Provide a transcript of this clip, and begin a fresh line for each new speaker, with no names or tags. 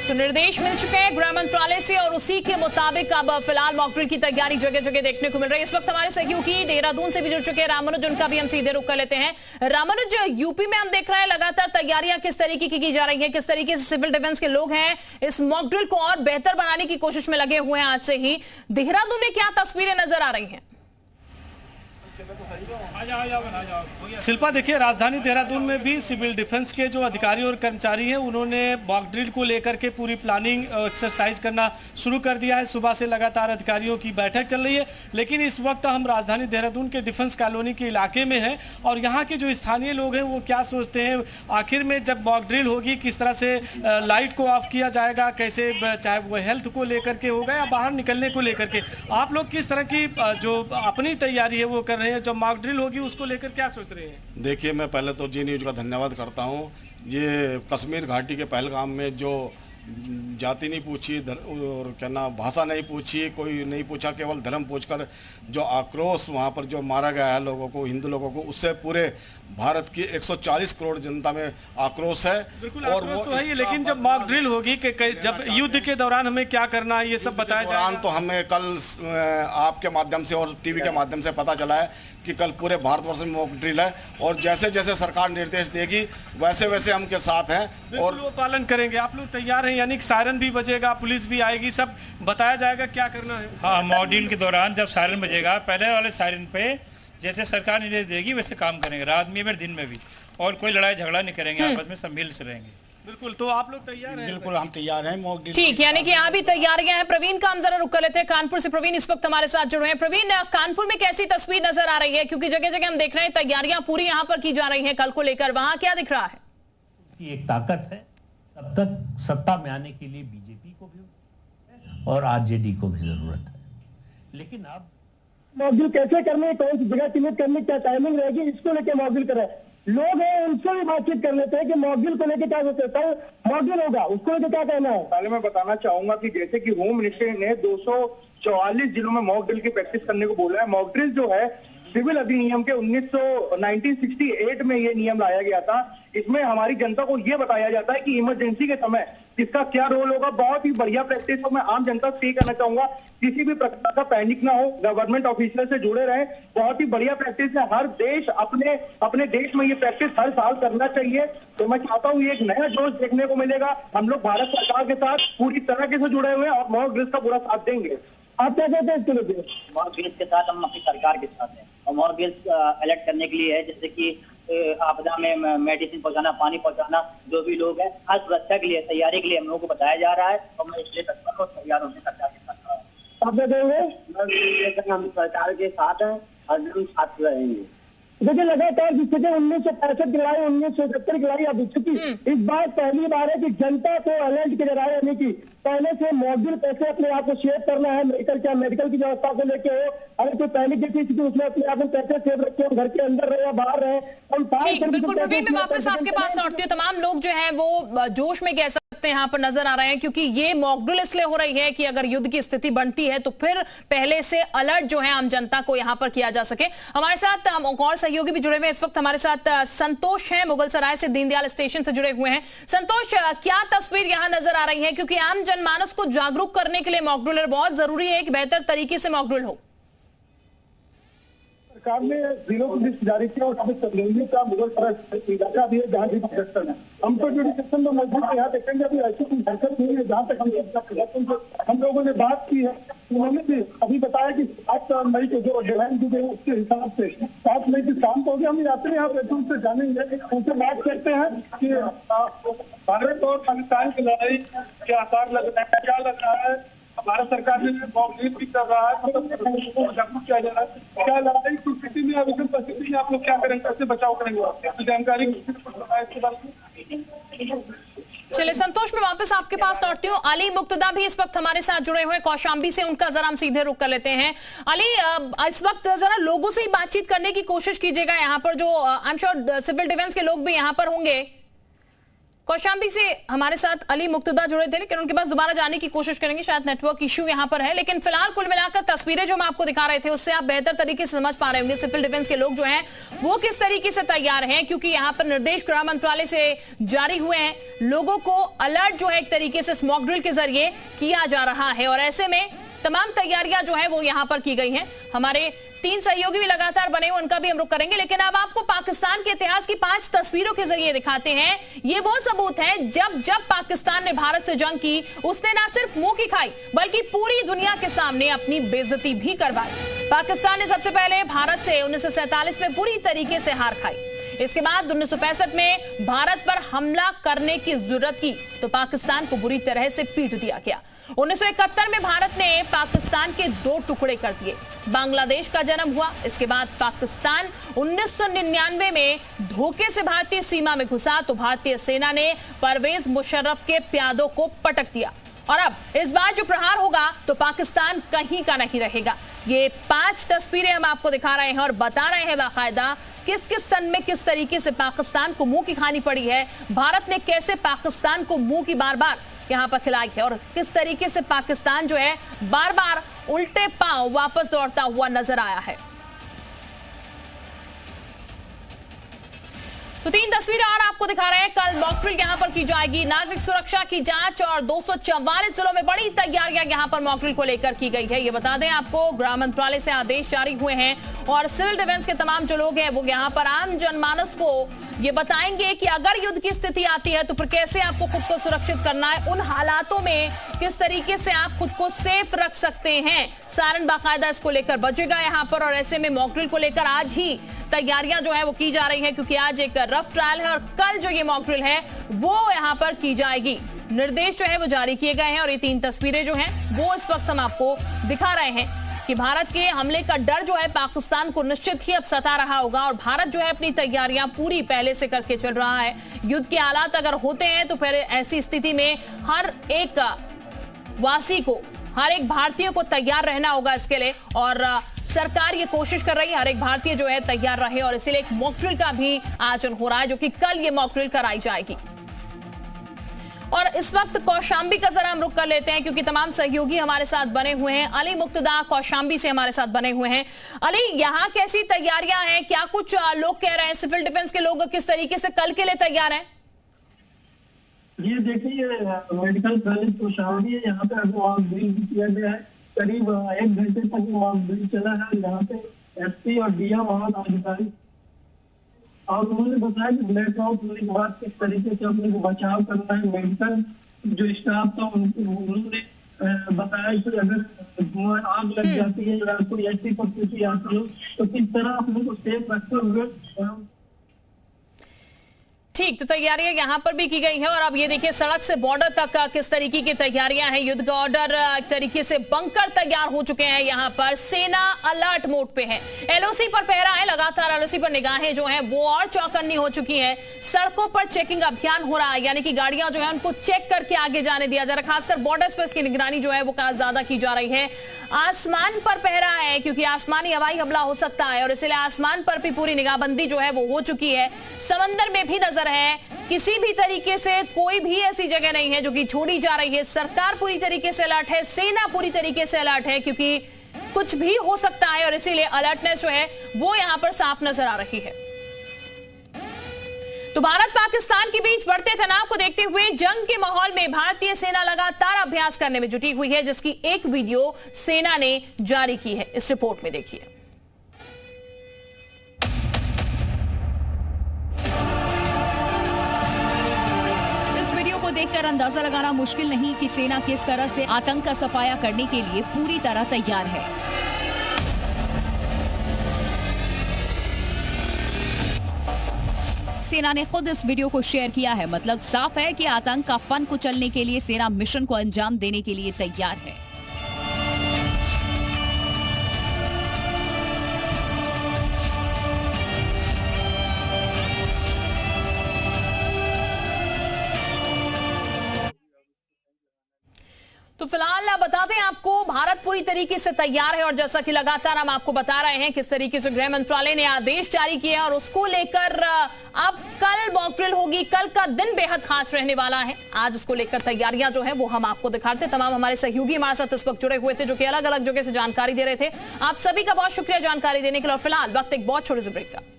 तो निर्देश मिल चुके हैं गृह मंत्रालय से और उसी के मुताबिक अब फिलहाल मॉकड्रिल की तैयारी जगह जगह देखने को मिल रही है। इस वक्त हमारे सहयोगी देहरादून से भी जुड़ चुके हैं रामानुज, उनका भी हम सीधे रुख कर लेते हैं। रामानुज, यूपी में हम देख रहे हैं लगातार तैयारियां किस तरीके की जा रही है, किस तरीके से सिविल डिफेंस के लोग हैं इस मॉकड्रिल को और बेहतर बनाने की कोशिश में लगे हुए हैं। आज से ही देहरादून में क्या तस्वीरें नजर आ रही हैं?
शिल्पा, देखिए राजधानी देहरादून में भी सिविल डिफेंस के जो अधिकारी और कर्मचारी हैं उन्होंने मॉक ड्रिल को लेकर के पूरी प्लानिंग एक्सरसाइज करना शुरू कर दिया है। सुबह से लगातार अधिकारियों की बैठक चल रही है, लेकिन इस वक्त हम राजधानी देहरादून के डिफेंस कॉलोनी के इलाके में हैं और यहाँ के जो स्थानीय लोग हैं वो क्या सोचते हैं आखिर में जब मॉक ड्रिल होगी किस तरह से लाइट को ऑफ किया जाएगा, कैसे, चाहे वो हेल्थ को लेकर के होगा या बाहर निकलने को लेकर के, आप लोग किस तरह की जो अपनी तैयारी है वो कर रहे हैं, जो मॉक ड्रिल होगी उसको लेकर क्या सोच रहे हैं?
देखिए, मैं पहले तो जी न्यूज़ का धन्यवाद करता हूं। ये कश्मीर घाटी के पहलगाम में जो जाति नहीं पूछी और क्या ना भाषा नहीं पूछी, कोई नहीं पूछा, केवल धर्म पूछकर जो आक्रोश वहाँ पर जो मारा गया है लोगों को, हिंदू लोगों को, उससे पूरे भारत की 140 करोड़ जनता में आक्रोश है।
और वो तो है, लेकिन जब मॉक ड्रिल होगी कि जब युद्ध के दौरान हमें क्या करना है ये सब बताया जाएगा।
तो हमें कल आपके माध्यम से और टीवी के माध्यम से पता चला है कि कल पूरे भारतवर्ष में मॉक ड्रिल है और जैसे जैसे सरकार निर्देश देगी वैसे वैसे हम के साथ हैं और
वो पालन करेंगे। आप लोग तैयार हैं? यानी सायरन भी बजेगा, पुलिस भी आएगी, सब बताया जाएगा क्या करना है।
हाँ, मॉक ड्रिल के दौरान जब सायरन बजेगा पहले वाले सायरन पे जैसे सरकार निर्देश देगी वैसे काम करेंगे, रात में भी दिन में भी, और कोई लड़ाई झगड़ा नहीं करेंगे, आपस में सब मिल से रहेंगे।
बिल्कुल, तो आप लोग तैयार हैं?
बिल्कुल, हम तैयार हैं मॉक ड्रिल।
ठीक, यानी कि यहाँ भी तैयारियां हैं। प्रवीण का हम जरा रुक कर लेते हैं कानपुर से। प्रवीण इस वक्त हमारे साथ जुड़े हैं। प्रवीण, कानपुर में कैसी तस्वीर नजर आ रही है, क्योंकि जगह जगह हम देख रहे हैं तैयारियां पूरी यहाँ पर की जा रही है कल को लेकर, वहां क्या दिख रहा है?
की एक ताकत है, तब तक सत्ता में आने के लिए बीजेपी को भी और आरजेडी को भी जरूरत है, लेकिन अब
मॉकड्रिल कैसे करने, कौन सी जगह चिन्हित करने, क्या टाइमिंग रहेगी, इसको लेकर मॉकड्रिल करें। लोग हैं उनसे भी बातचीत कर लेते हैं कि मॉकड्रिल को लेकर क्या सोचते हैं, कल मॉकड्रिल होगा उसको लेकर क्या कहना है?
पहले मैं बताना चाहूंगा कि जैसे कि होम मिनिस्टर ने 244 जिलों में मॉक ड्रिल की प्रैक्टिस करने को बोला है। मॉक ड्रिल जो है सिविल अधिनियम के 1968 में ये नियम लाया गया था। इसमें हमारी जनता को ये बताया जाता है कि इमरजेंसी के समय इसका क्या रोल होगा। बहुत ही बढ़िया प्रैक्टिस हो। मैं आम जनता से ये कहना चाहूंगा किसी भी प्रकार का पैनिक ना हो, गवर्नमेंट ऑफिसर से जुड़े रहे। बहुत ही बढ़िया प्रैक्टिस है। हर देश अपने देश में ये प्रैक्टिस हर साल करना चाहिए। तो मैं चाहता हूँ ये एक नया जोश देखने को मिलेगा। हम लोग भारत सरकार के साथ पूरी तरीके से जुड़े हुए हैं और मॉक ड्रिल का पूरा साथ देंगे।
आप क्या कहते हैं इसके लिए?
मॉक ड्रिल के साथ हम अपनी सरकार के साथ हैं और मॉक ड्रिल अलर्ट करने के लिए है, जैसे कि आपदा में मेडिसिन पहुंचाना, पानी पहुंचाना, जो भी लोग हैं हर सुरक्षा के लिए, तैयारी के लिए हम लोगों को बताया जा रहा है और मैं इसलिए तत्पर और तैयार होने सरकार के साथ खड़ा हूं।
आप क्या कहेंगे?
हम सरकार के साथ हैं और हम साथ रहेंगे।
देखिए, लगातार जिससे 1965 की लड़ाई, 1970 की लड़ाई अब चुकी, इस बार पहली बार है कि जनता को अलर्ट किया जा रहा है, यानी कि पहले से मॉकड्रिल कैसे अपने आप को शेयर करना है, मेडिकल की व्यवस्था को लेके हो, अगर कोई पैनिक जैसी स्थिति उसमें अपने आप को कैसे सेव रखे, हम घर के अंदर रहे या बाहर रहे।
बिल्कुल प्रवीण, मैं वापस आपके पास लौटती हूँ। तमाम लोग जो है वो जोश में कह सकते हैं यहाँ पर नजर आ रहे हैं, क्योंकि ये मॉकड्रिल इसलिए हो रही है कि अगर युद्ध की स्थिति बनती है तो फिर पहले से अलर्ट जो है आम जनता को यहाँ पर किया जा सके। हमारे साथ हम और सहयोगी भी जुड़े हुए हैं। इस वक्त हमारे साथ संतोष हैं, मुगलसराय से, दीनदयाल स्टेशन से जुड़े हुए हैं। संतोष, क्या तस्वीर यहाँ नजर आ रही है, क्योंकि आम जनमानस को जागरूक करने के लिए मॉकड्रिल बहुत जरूरी है, एक बेहतर तरीके से मॉकड्रिल हो।
सरकार ने जिलों की लिस्ट जारी किया और का मुगलसराय इलाका भी है जहाँ सेक्शन है। हम तो जुडिशन में मौजूद है, यहाँ देखेंगे अभी ऐसी कोई हरकत नहीं है जहाँ तक हम लोगों ने बात की है। उन्होंने भी अभी बताया कि 7 मई को जो डेडलाइन दी गई उसके हिसाब से 7 मई की शाम को हम यात्री यहाँ बेडरूम से जानेंगे, उनसे बात करते हैं कि भारत और पाकिस्तान की लड़ाई के आसार लग रहे हैं, क्या लग रहा है, भारत सरकार ने मॉक ड्रिल भी कर रहा है, मतलब जागरूक किया जा रहा है, क्या लड़ाई की स्थिति में, अभी परिस्थिति में आप लोग क्या करेंगे, कैसे बचाव करेंगे, जानकारी इसके बारे में।
चलिए संतोष, मैं वापस आपके पास लौटती हूँ। अली मुक्तदा भी इस वक्त हमारे साथ जुड़े हुए हैं कौशाम्बी से, उनका जरा हम सीधे रुख कर लेते हैं। अली, इस वक्त जरा लोगों से ही बातचीत करने की कोशिश कीजिएगा। यहाँ पर जो I am sure civil defence के लोग भी यहाँ पर होंगे। कौशाम्बी से हमारे साथ अली मुक्तदा जुड़े थे, लेकिन उनके पास दोबारा जाने की कोशिश करेंगे, शायद नेटवर्क इश्यू यहां पर है। लेकिन फिलहाल कुल मिलाकर तस्वीरें जो हम आपको दिखा रहे थे उससे आप बेहतर तरीके से समझ पा रहे होंगे सिविल डिफेंस के लोग जो हैं वो किस तरीके से तैयार हैं, क्योंकि यहां पर निर्देश गृह मंत्रालय से जारी हुए हैं। लोगों को अलर्ट जो है एक तरीके से स्मॉक ड्रिल के जरिए किया जा रहा है और ऐसे में तमाम तैयारियां जो है वो यहां पर की गई हैं। हमारे 3 सहयोगी भी लगातार बने हुए, उनका भी हम रुख करेंगे। लेकिन अब आपको पाकिस्तान के इतिहास की 5 तस्वीरों के जरिए दिखाते हैं। ये वो सबूत है जब पाकिस्तान ने भारत से जंग की उसने ना सिर्फ मुंह की खाई बल्कि पूरी दुनिया के सामने अपनी बेइज्जती भी करवाई। पाकिस्तान ने सबसे पहले भारत से 1947 में पूरी तरीके से हार खाई। इसके बाद 1965 में भारत पर हमला करने की जरूरत की तो पाकिस्तान को बुरी तरह से पीट दिया गया। 1971 में भारत ने पाकिस्तान के 2 टुकड़े कर दिए, बांग्लादेश का जन्म हुआ। इसके बाद पाकिस्तान 1999 में धोखे से भारतीय सीमा में घुसा तो भारतीय सेना ने परवेज मुशर्रफ के प्यादों को पटक दिया और अब इस बार जो प्रहार होगा तो पाकिस्तान कहीं का नहीं रहेगा। ये 5 तस्वीरें हम आपको दिखा रहे हैं और बता रहे हैं बाकायदा किस किस सन में किस तरीके से पाकिस्तान को मुंह की खानी पड़ी है, भारत ने कैसे पाकिस्तान को मुंह की बार बार यहां पर खिलाई है और किस तरीके से पाकिस्तान जो है बार बार उल्टे पांव वापस दौड़ता हुआ नजर आया है। तो 3 तस्वीरें और आपको दिखा रहे हैं। कल मॉक ड्रिल यहां पर की जाएगी, नागरिक सुरक्षा की जांच और 244 जिलों में बड़ी तैयारियां यहां पर मॉक ड्रिल को लेकर की गई है। ये बता दें आपको गृह मंत्रालय से आदेश जारी हुए हैं और सिविल डिफेंस के तमाम जो लोग हैं वो यहां पर आम जनमानस को ये बताएंगे कि अगर युद्ध की स्थिति आती है तो फिर कैसे आपको खुद को सुरक्षित करना है, उन हालातों में किस तरीके से आप खुद को सेफ रख सकते हैं। सारन बाकायदा इसको लेकर बजेगा यहां पर और ऐसे में मॉक ड्रिल को लेकर आज ही तैयारियां जो है वो की जा रही है, क्योंकि आज एक रफ ट्रायल है और कल जो ये मॉक ड्रिल है वो यहां पर की जाएगी। निर्देश जो है वो जारी किए गए हैं और ये 3 तस्वीरें जो हैं वो इस वक्त हम आपको दिखा रहे हैं कि भारत के हमले का डर जो है पाकिस्तान को निश्चित ही अब सता रहा होगा और भारत जो है अपनी तैयारियां पूरी पहले से करके चल रहा है। युद्ध के हालात अगर होते हैं तो फिर ऐसी स्थिति में हर एक वासी को, हर एक भारतीय को तैयार रहना होगा इसके लिए और सरकार ये कोशिश कर रही है हर एक भारतीय जो है तैयार रहे और इसीलिए एक मॉक ड्रिल का भी आयोजन हो रहा है जो कि कल ये मॉक ड्रिल कराई जाएगी। और इस वक्त कौशाम्बी का जरा हम रुख कर लेते हैं क्योंकि तमाम सहयोगी हमारे साथ बने हुए हैं। अली मुक्तदा कौशाम्बी से हमारे साथ बने हुए हैं। अली, यहाँ कैसी तैयारियां हैं? क्या कुछ लोग कह रहे हैं, सिविल डिफेंस के लोग किस तरीके से कल के लिए तैयार हैं?
ये देखिए मेडिकल कॉलेज कौशाम्बी है, यहाँ पे मॉक ड्रिल किया गया है। करीब 1 घंटे तक मॉक ड्रिल चला है। यहाँ पे एसपी और डीएम वहां अधिकारी और उन्होंने बताया कि ब्लैक आउट होने के बाद किस तरीके से अपने को बचाव करना है। मेडिकल जो स्टाफ था उन्होंने बताया कि अगर आग लग जाती है या कोई ऐसी परिस्थिति आती है तो किस तरह अपने को सेफ रखते हुए।
ठीक, तो तैयारियां यहां पर भी की गई है और अब ये देखिए सड़क से बॉर्डर तक किस तरीके की तैयारियां हैं। युद्ध का ऑर्डर एक तरीके से बंकर तैयार हो चुके हैं। यहां पर सेना अलर्ट मोड पे है, एलओसी पर पहरा है, लगातार एलओसी पर निगाहें जो हैं वो और चौकन्नी हो चुकी हैं। सड़कों पर चेकिंग अभियान हो रहा है, यानी कि गाड़ियां जो है उनको चेक करके आगे जाने दिया जा रहा है। खासकर बॉर्डर पर इसकी निगरानी जो है वो ज्यादा की जा रही है। आसमान पर पहरा है क्योंकि आसमानी हवाई हमला हो सकता है और इसलिए आसमान पर भी पूरी निगाहबंदी जो है वो हो चुकी है। समंदर में भी नजर है, किसी भी तरीके से कोई भी ऐसी जगह नहीं है जो कि छोड़ी जा रही है। सरकार पूरी तरीके से अलर्ट है, सेना पूरी तरीके से अलर्ट है क्योंकि कुछ भी हो सकता है और इसीलिए अलर्टनेस जो है वो यहां पर साफ नजर आ रही है। तो भारत पाकिस्तान के बीच बढ़ते तनाव को देखते हुए जंग के माहौल में भारतीय सेना लगातार अभ्यास करने में जुटी हुई है, जिसकी एक वीडियो सेना ने जारी की है। इस रिपोर्ट में देखिए।
को देखकर अंदाजा लगाना मुश्किल नहीं कि सेना किस तरह से आतंक का सफाया करने के लिए पूरी तरह तैयार है। सेना ने खुद इस वीडियो को शेयर किया है, मतलब साफ है कि आतंक का फन कुचलने के लिए सेना मिशन को अंजाम देने के लिए तैयार है।
तो फिलहाल बताते हैं आपको, भारत पूरी तरीके से तैयार है और जैसा कि लगातार हम आपको बता रहे हैं किस तरीके से गृह मंत्रालय ने आदेश जारी किया और उसको लेकर अब कल मॉक ड्रिल होगी। कल का दिन बेहद खास रहने वाला है। आज उसको लेकर तैयारियां जो है वो हम आपको दिखाते हैं। तमाम हमारे सहयोगी हमारे साथ इस वक्त जुड़े हुए थे जो कि अलग अलग जगह से जानकारी दे रहे थे। आप सभी का बहुत शुक्रिया जानकारी देने के लिए। फिलहाल वक्त एक बहुत छोटे से ब्रेक का।